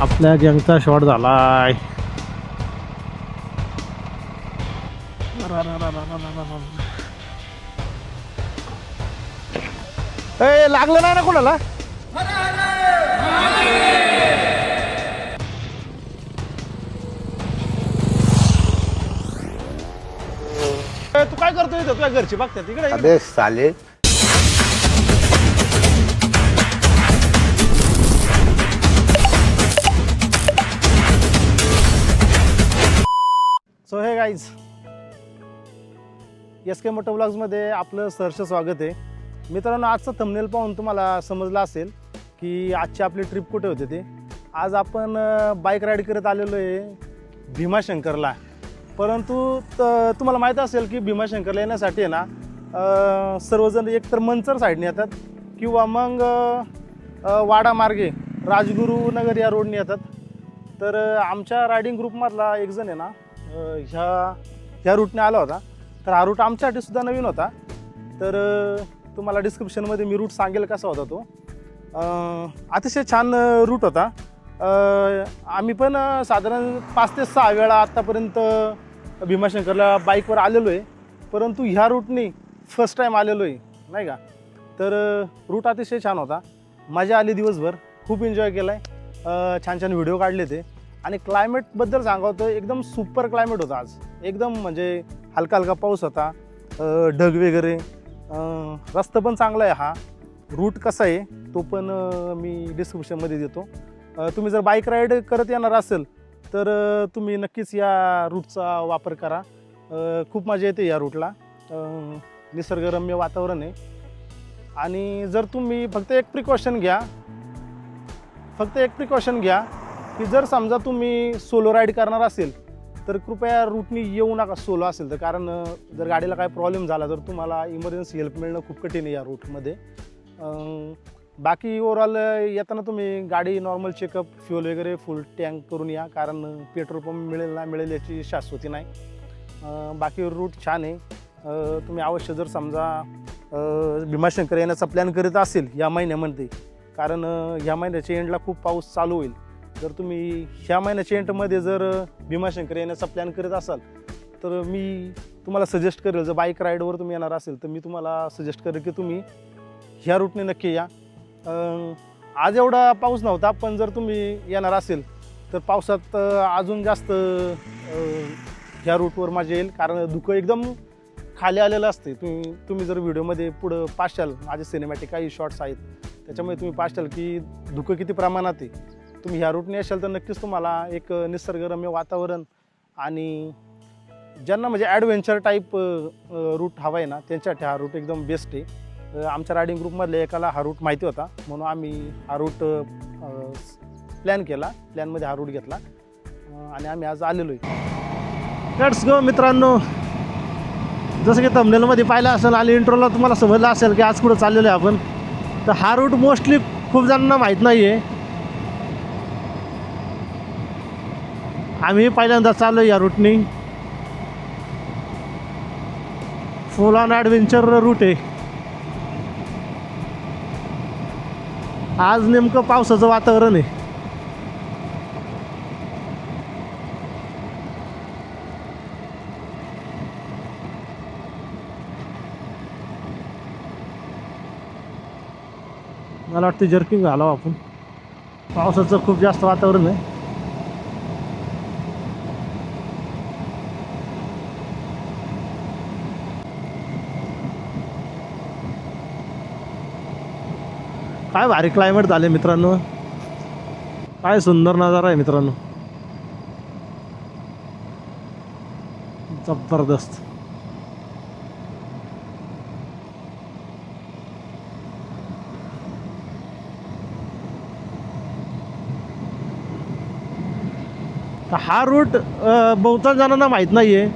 आपल्या गँगचा शॉट झालाय. ए लागलं नाही ना कोणाला. तू काय करतोय तुझ्या घरची बघतात तिकडे. अबे साले. सो हे गाईज, एस के मोटो ब्लॉग्समध्ये आपलं सहर्ष स्वागत आहे. मित्रांनो, आजचं थंबनेल पाहून तुम्हाला समजलं असेल की आजची आपली ट्रिप कुठे होते ते. आज आपण बाईक राईड करत आलेलो आहे भीमाशंकरला. परंतु तुम्हाला माहीत असेल की भीमाशंकरला येण्यासाठी आहे ना सर्वजण एकतर मंचर साईडने येतात किंवा मग वाडा मार्गे राजगुरुनगर या रोडने येतात. तर आमच्या रायडिंग ग्रुपमधला एक जण आहे ना ह्या रूटने आला होता. तर हा रूट आमच्यासाठी सुद्धा नवीन होता. तर तुम्हाला डिस्क्रिप्शनमध्ये मी रूट सांगेल कसा होता तो. अतिशय छान रूट होता. आम्ही पण साधारण 5 ते 6 वेळा आत्तापर्यंत भीमाशंकरला बाईकवर आलेलो आहे. परंतु ह्या रूटने फर्स्ट टाईम आलेलो आहे नाही का. तर रूट अतिशय छान होता. मजा आली दिवसभर, खूप एन्जॉय केला आहे. छान छान व्हिडिओ काढले ते. आणि क्लायमेटबद्दल सांगतो, एकदम सुपर क्लायमेट होता आज. एकदम म्हणजे हलका हलका पाऊस होता, ढग वगैरे. रस्ता पण चांगला आहे. हा रूट कसा आहे तो पण मी डिस्क्रिप्शनमध्ये देतो. तुम्ही जर बाईक राईड करत येणार असेल तर तुम्ही नक्कीच या रूटचा वापर करा. खूप मजा येते या रूटला. निसर्गरम्य वातावरण आहे. आणि जर तुम्ही फक्त एक प्रिकॉशन घ्या की जर समजा तुम्ही सोलो राईड करणार असेल तर कृपया रूटनी येऊ नका सोलो असेल तर. कारण जर गाडीला काय प्रॉब्लेम झाला तर तुम्हाला इमर्जन्सी हेल्प मिळणं खूप कठीण आहे या रूटमध्ये. बाकी ओव्हरऑल येताना तुम्ही गाडी नॉर्मल चेकअप, फ्युल वगैरे फुल टँक करून या. कारण पेट्रोल पंप मिळेल ना मिळेल याची शाश्वती नाही. बाकी रूट छान आहे. तुम्ही अवश्य जर समजा भीमाशंकर येण्याचा प्लॅन करीत असेल या महिन्यामध्ये, कारण ह्या महिन्याच्या एंडला खूप पाऊस चालू होईल. जर तुम्ही ह्या महिन्याच्या एंडमध्ये जर भीमाशंकर येण्याचा प्लॅन करीत असाल तर मी तुम्हाला सजेस्ट करेल, जर बाईक राईडवर तुम्ही येणार असेल तर मी तुम्हाला सजेस्ट करेल की तुम्ही ह्या रूटने नक्की या. आज एवढा पाऊस नव्हता, पण जर तुम्ही येणार असेल तर पावसात अजून जास्त ह्या रूटवर मजा येईल. कारण धुकं एकदम खाली आलेलं असते. तुम्ही जर व्हिडिओमध्ये पुढं पाहशाल, माझे सिनेमॅटिक काही शॉट्स आहेत त्याच्यामध्ये तुम्ही पाहशाल की धुकं किती प्रमाणात आहे. तुम्ही ह्या रूटने असाल तर नक्कीच तुम्हाला एक निसर्गरम्य वातावरण आणि ज्यांना म्हणजे ॲडव्हेंचर टाईप रूट हवा आहे ना त्यांच्यासाठी हा रूट एकदम बेस्ट आहे. आमच्या रायडिंग ग्रुपमधल्या एकाला हा रूट माहिती होता म्हणून आम्ही हा रूट प्लॅन केला. प्लॅनमध्ये हा रूट घेतला आणि आम्ही आज आलेलो आहे. लेट्स गो मित्रांनो. जसं की थंबनेलमध्ये पाहिलं असेल आणि इंट्रोला तुम्हाला समजलं असेल की आज कुठं चाललेलो आहे आपण. तर हा रूट मोस्टली खूप जणांना माहीत नाही आहे. आम्ही पहिल्यांदा चाललो या रूटनी. फुल ऑन ॲडव्हेंचर रूट आहे. आज नेमकं पावसाचं वातावरण आहे. मला वाटतं जर्किंग घालावं आपण. पावसाचं खूप जास्त वातावरण आहे. काय भारी क्लायमेट झाले मित्रांनो. काय सुंदर नजारा आहे मित्रांनो, जबरदस्त. हा रूट बहुतांश जणांना माहीत नाही आहे.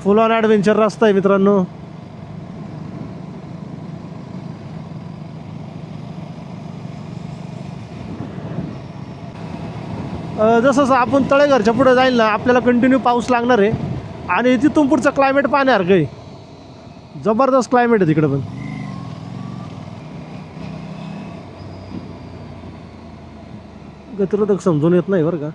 फुल ऑन ॲडव्हेंचर रस्ता आहे मित्रांनो. जसं आपण तळेघरच्या पुढे जाईल ना आपल्याला कंटिन्यू पाऊस लागणार आहे. आणि तिथून पुढचं क्लायमेट पाहण्यासारखं आहे. जबरदस्त क्लायमेट आहे तिकडं पण. गतिरोधक समजून येत नाही बरं का.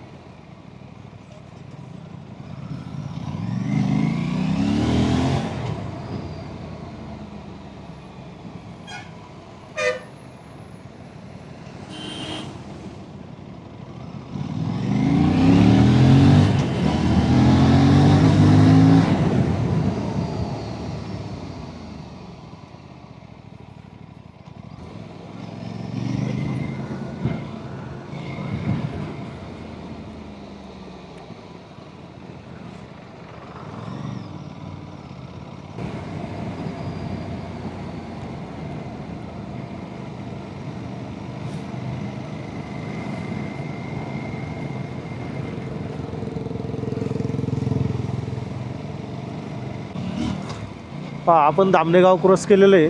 आपण धामणेगाव क्रॉस केलेलं आहे.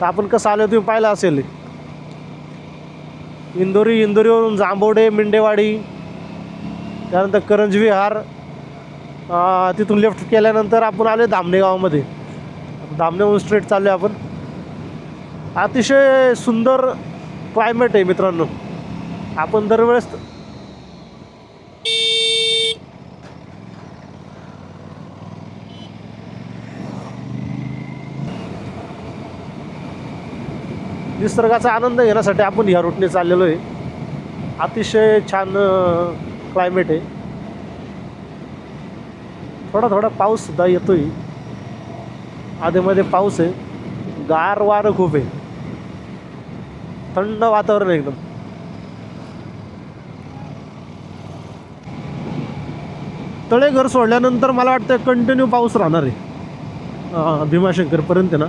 तर आपण कसं आलो तुम्ही पाहिलं असेल. इंदोरीवरून जांभोडे, मिंडेवाडी, त्यानंतर करंज विहार, तिथून लेफ्ट केल्यानंतर आपण आलो धामणेगावमध्ये. धामणेहून स्ट्रेट चाललो आहे आपण. अतिशय सुंदर क्लायमेट आहे मित्रांनो. आपण दरवेळेस निसर्गाचा आनंद घेण्यासाठी आपण ह्या रूटने चाललेलो आहे. अतिशय छान क्लायमेट आहे. थोडा थोडा पाऊससुद्धा येतो आहे. आधीमध्ये पाऊस आहे. गार वारं खूप आहे. थंड वातावरण आहे एकदम. तळेघर सोडल्यानंतर मला वाटतं कंटिन्यू पाऊस राहणार आहे. भीमाशंकरपर्यंत ना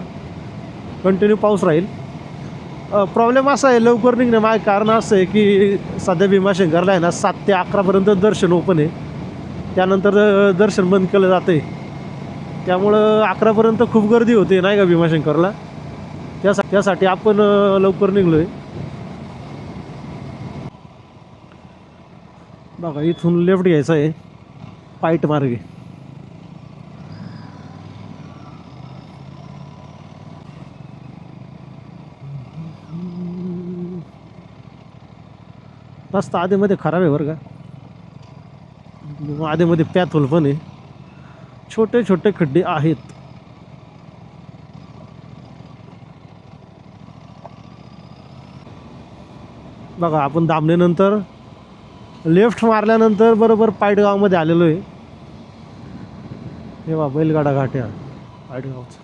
कंटिन्यू पाऊस राहील. प्रॉब्लेम असा आहे लवकर निघणे माझं कारण असं आहे की सध्या भीमाशंकरला आहे ना 7 ते 11पर्यंत दर्शन ओपन आहे. त्यानंतर दर्शन बंद केलं जातं आहे. त्यामुळं 11पर्यंत खूप गर्दी होते नाही का भीमाशंकरला. त्यासाठी आपण लवकर निघलो आहे. बघा इथून लेफ्ट घ्यायचं आहे पाईट मार्गे. रस्ता आधीमध्ये खराब आहे बरं का. आधीमध्ये पॅथोल पण आहे. छोटे छोटे खड्डे आहेत. बघा आपण धामणेनंतर लेफ्ट मारल्यानंतर बरोबर पाईटगावमध्ये आलेलो आहे. हे बा बैलगाडा घाट आहे पाईटगावचा.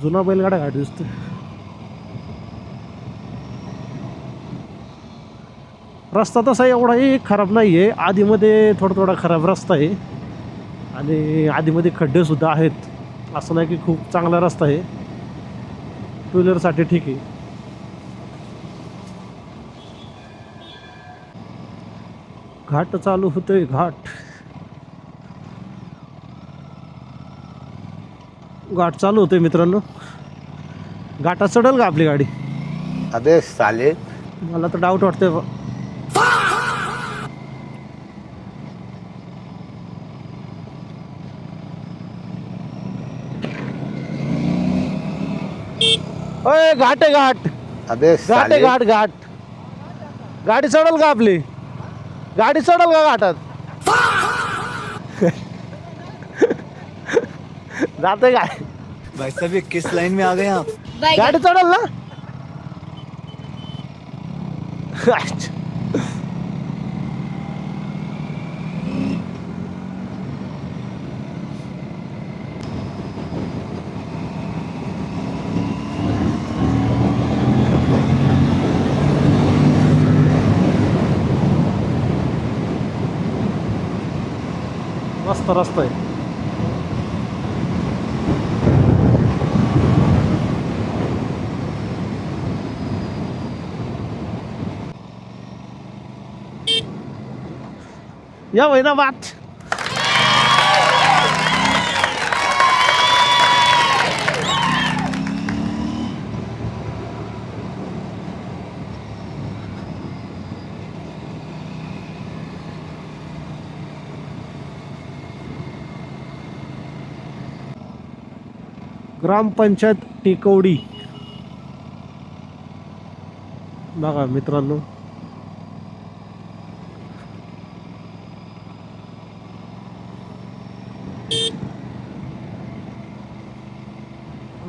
जुना बैलगाडा घाट दिसतोय. रस्ता तसा एवढाही खराब नाही आहे. आधीमध्ये थोडा खराब रस्ता आहे आणि आधीमध्ये खड्डेसुद्धा आहेत. असं नाही की खूप चांगला रस्ता आहे. टू व्हीलरसाठी ठीक आहे. घाट चालू होतोय. घाट चालू होतोय मित्रांनो. घाटात चढल का आपली गाडी? अबे साले, मला तर डाऊट वाटतंय. ओय घाट आहे घाट. अबे घाट आहे साले, घाट. गाडी चढल का आपली? गाडी चढल का घाटात? जाते काय? भाई साहब ये किस लाइन में आ गए आप? गाडी चढल ना? मस्त रस्ता आहे. या महिना बात ग्रामपंचायत टेकवडी. बघा मित्रांनो,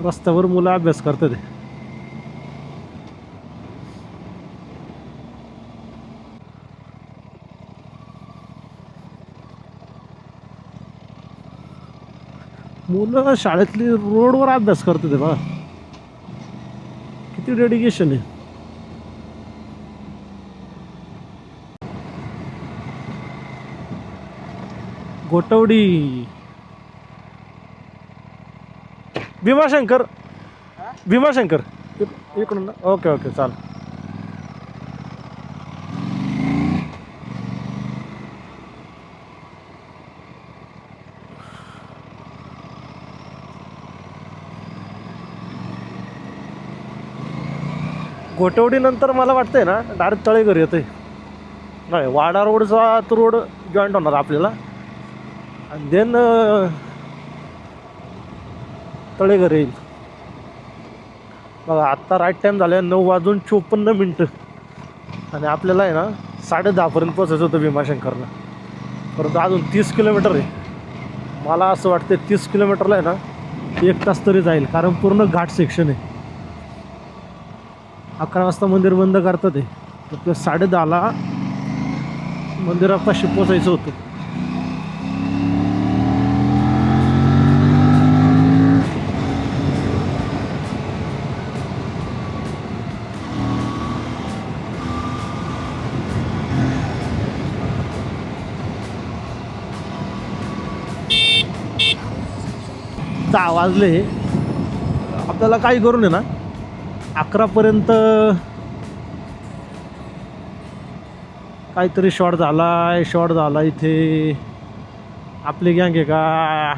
रस्त्यावर मुलं अभ्यास करतात. मुलं शाळेतली रोडवर अभ्यास करतात बघा, किती डेडिकेशन आहे. गोटवडी भीमाशंकर, भीमाशंकर इकडून ना. ओके ओके चाल. गोटवडी नंतर मला वाटतंय ना डायरेक्ट तळेघर येते. नाही, वाडा रोडचा तो रोड जॉईंट होणार आपल्याला आणि देन तळेघर येईल. बघा आत्ता राईट टाईम झाला आहे 9:54 आणि आपल्याला आहे ना 10:30पर्यंत पोचायचं होतं भीमाशंकरला. परंतु अजून 30 किलोमीटर आहे. मला असं वाटतं 30 किलोमीटरला आहे ना 1 तास तरी जाईल, कारण पूर्ण घाट सेक्शन आहे. 11 वाजता मंदिर बंद करतात आहे, तर ते 10:30ला मंदिरापाशी पोचायचं होतं. दहा वाजले. आपल्याला काही करून आहे ना 11पर्यंत काहीतरी शॉट झाला इथे. आपली गँग आहे का?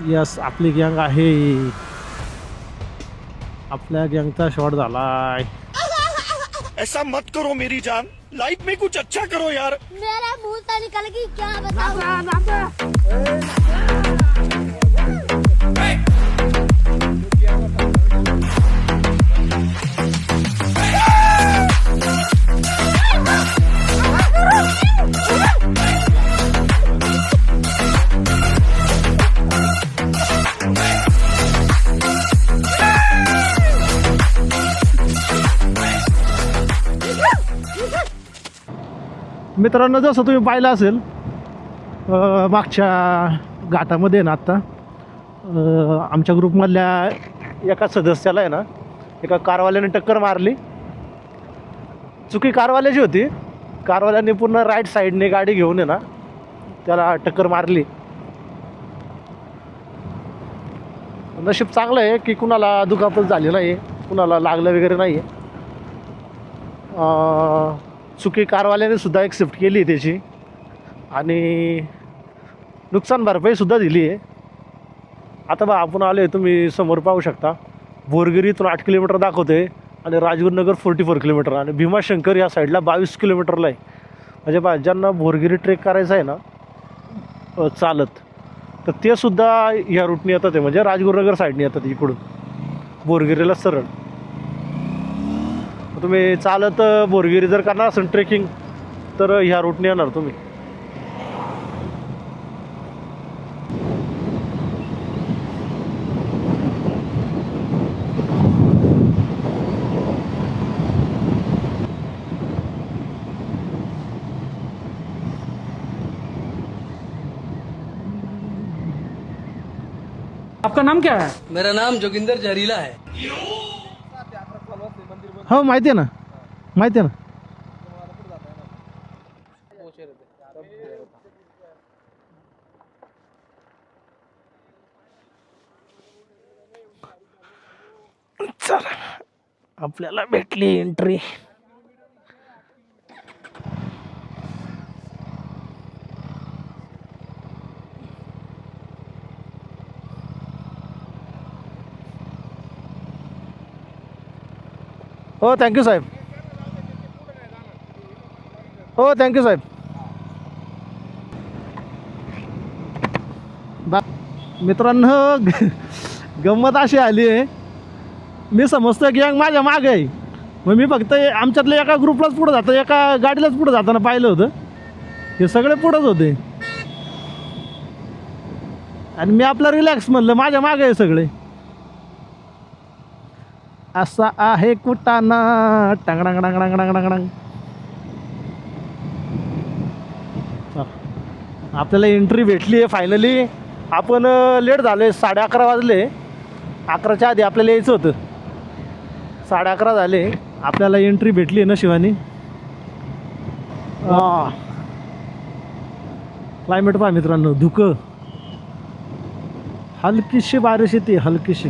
यस, आपली गँग आहे. आपल्या गँगचा शॉट झालाय. ऐसा मत करो मेरी जान, लाइफ में कुछ अच्छा करो यार. मेरे मुंह से निकल गई, क्या बताऊं? मित्रांनो, जसं तुम्ही पाहिलं असेल मागच्या घाटामध्ये ना आत्ता आमच्या ग्रुपमधल्या एका सदस्याला आहे ना एका कारवाल्याने टक्कर मारली. चुकी कारवाल्याची होती. कारवाल्याने पूर्ण राईट साईडने गाडी घेऊन आहे ना त्याला टक्कर मारली. नशीब चांगलं आहे की कुणाला दुखापत झाली नाही, कुणाला लागलं वगैरे नाही आहे. चुकी कारवाल्याने सुद्धा ॲक्सेप्ट केली आहे त्याची आणि नुकसान भरपाईसुद्धा दिली आहे. आता बा आपण आलो आहे, तुम्ही समोर पाहू शकता बोरगिरीतून 8 किलोमीटर दाखवते आणि राजगुरुनगर 44 किलोमीटर आणि भीमाशंकर या साईडला 22 किलोमीटरला आहे. म्हणजे बा ज्यांना बोरगिरी ट्रेक करायचं आहे ना चालत, तर ते सुद्धा ह्या रूटने येतात आहे. म्हणजे राजगुरुनगर साईडने येतात इकडून बोरगिरीला सरळ. तुम्ही चालत बोरगिरी जर करणार असेल ट्रेकिंग तर ह्या रूटने येणार तुम्ही. आपका नाम क्या है? मेरा नाम जोगिंदर जहरीला है. हो माहिती आहे ना, माहिती आहे ना. चला, आपल्याला भेटली एंट्री. हो थँक्यू साहेब. हो थँक्यू साहेब. मित्रांनो, गंमत अशी आली आहे, मी समजतो गँग माझ्या मागे आहे मग मी फक्त आमच्यातल्या एका ग्रुपलाच पुढं जातं, एका गाडीलाच पुढं जाताना पाहिलं होतं. हे सगळे पुढंच होते आणि मी आपला रिलॅक्स म्हणलं, माझ्या मागे आहे सगळे. असा आहे कुटाणा टांगडांग डांगडांग डांगडांग. आपल्याला एंट्री भेटली आहे फायनली. आपण लेट झाले, 11:30 वाजले. 11च्या आधी आपल्याला यायचं होतं. 11:30 झाले, आपल्याला एंट्री भेटली आहे नशिबाने. क्लायमेट पहा मित्रांनो, धुकं, हलकीशी बारिश येते, हलकीशी.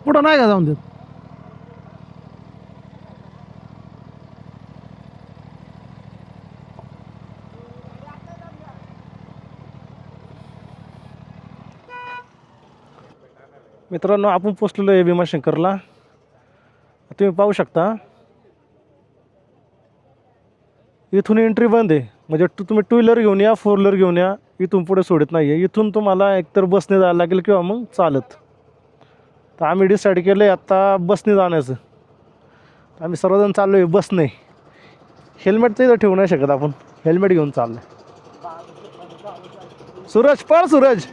पुढं नाही का जाऊन देत. मित्रांनो, आपण पोचलेलो आहे भीमाशंकरला. तुम्ही पाहू शकता इथून एंट्री बंद आहे. म्हणजे तुम्ही 2 व्हीलर घेऊन या, 4 व्हीलर घेऊन या, इथून पुढे सोडत नाही आहे. इथून तुम्हाला एकतर बसने जायला लागेल किंवा मग चालत. तर आम्ही डिसाईड केलं आहे आत्ता बसने जाण्याचं. आम्ही सर्वजण चाललो आहे बसने. हेल्मेट तर इथं ठेवू नाही शकत आपण, हेल्मेट घेऊन चाललो आहे. सूरज पळ, सूरज.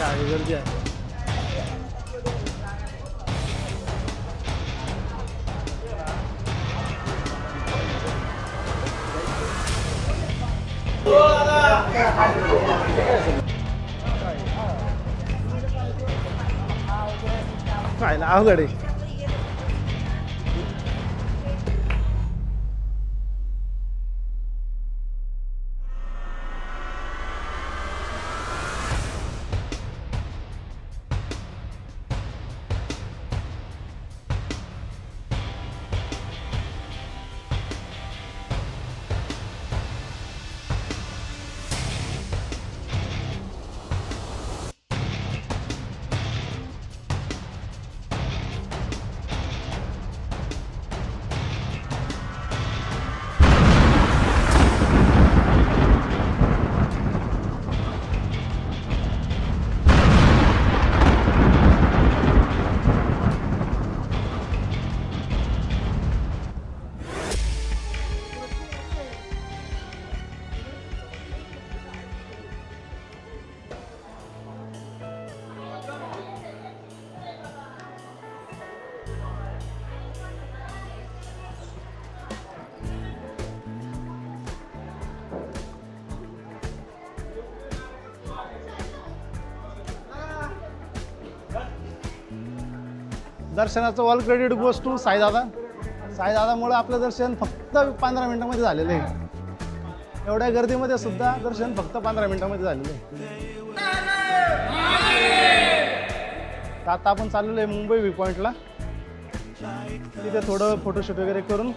आहे गर्दी आहे. काय ना अवघड आहे. दर्शनाचं ऑल क्रेडिट गोज टू साईदादा. साईदादामुळे आपलं दर्शन फक्त 15 मिनिटामध्ये झालेलं आहे. एवढ्या गर्दीमध्ये सुद्धा दर्शन फक्त 15 मिनिटामध्ये झालेलं आहे. तर आता आपण चाललेलो आहे मुंबई व्ह्यू पॉईंटला. तिथे थोडं फोटोशूट वगैरे करून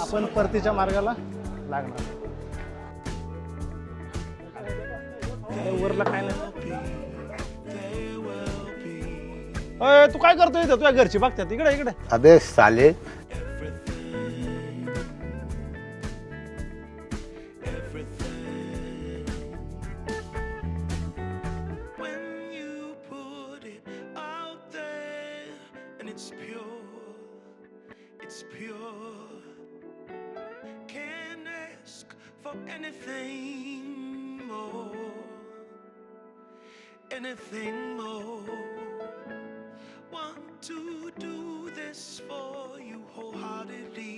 आपण परतीच्या मार्गाला लागणार. वरला काय नाही. अय, तू काय करतोय इथं? तुझ्या घरची बघतात इकडे इकडे. अबे साले It's pure. Can't ask for anything more. Anything more. Want to do this for you wholeheartedly.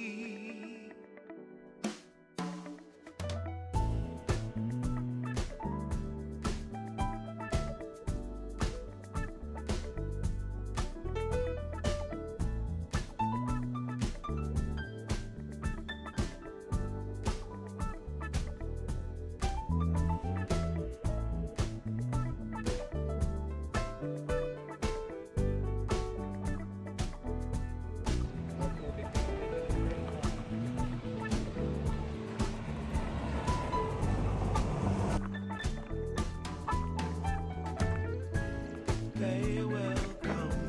They will come,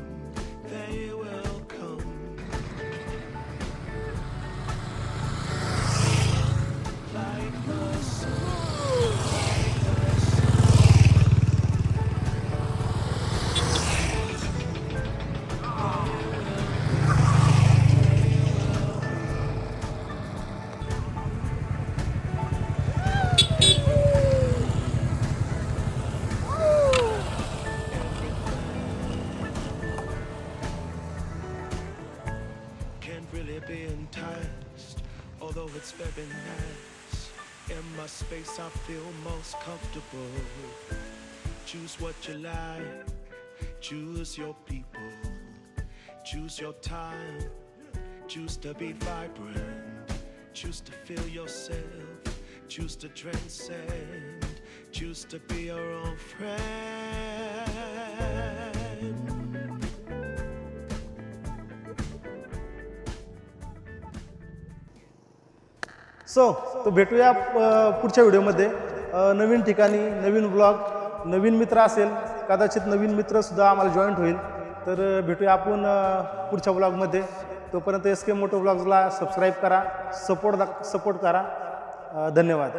they will come. Like the can't really be enticed, although it's very nice. In my space I feel most comfortable. Choose what you like, choose your people, choose your time, choose to be vibrant, choose to feel yourself, choose to transcend, choose to be your own friend. तो भेटूया पुढच्या व्हिडिओमध्ये नवीन ठिकाणी, नवीन blog, नवीन मित्र असेल, कदाचित नवीन मित्रसुद्धा आम्हाला joint होईल. तर भेटूया आपण पुढच्या ब्लॉगमध्ये. तोपर्यंत SK मोटो ब्लॉग्सला सबस्क्राईब करा, सपोर्ट करा. धन्यवाद.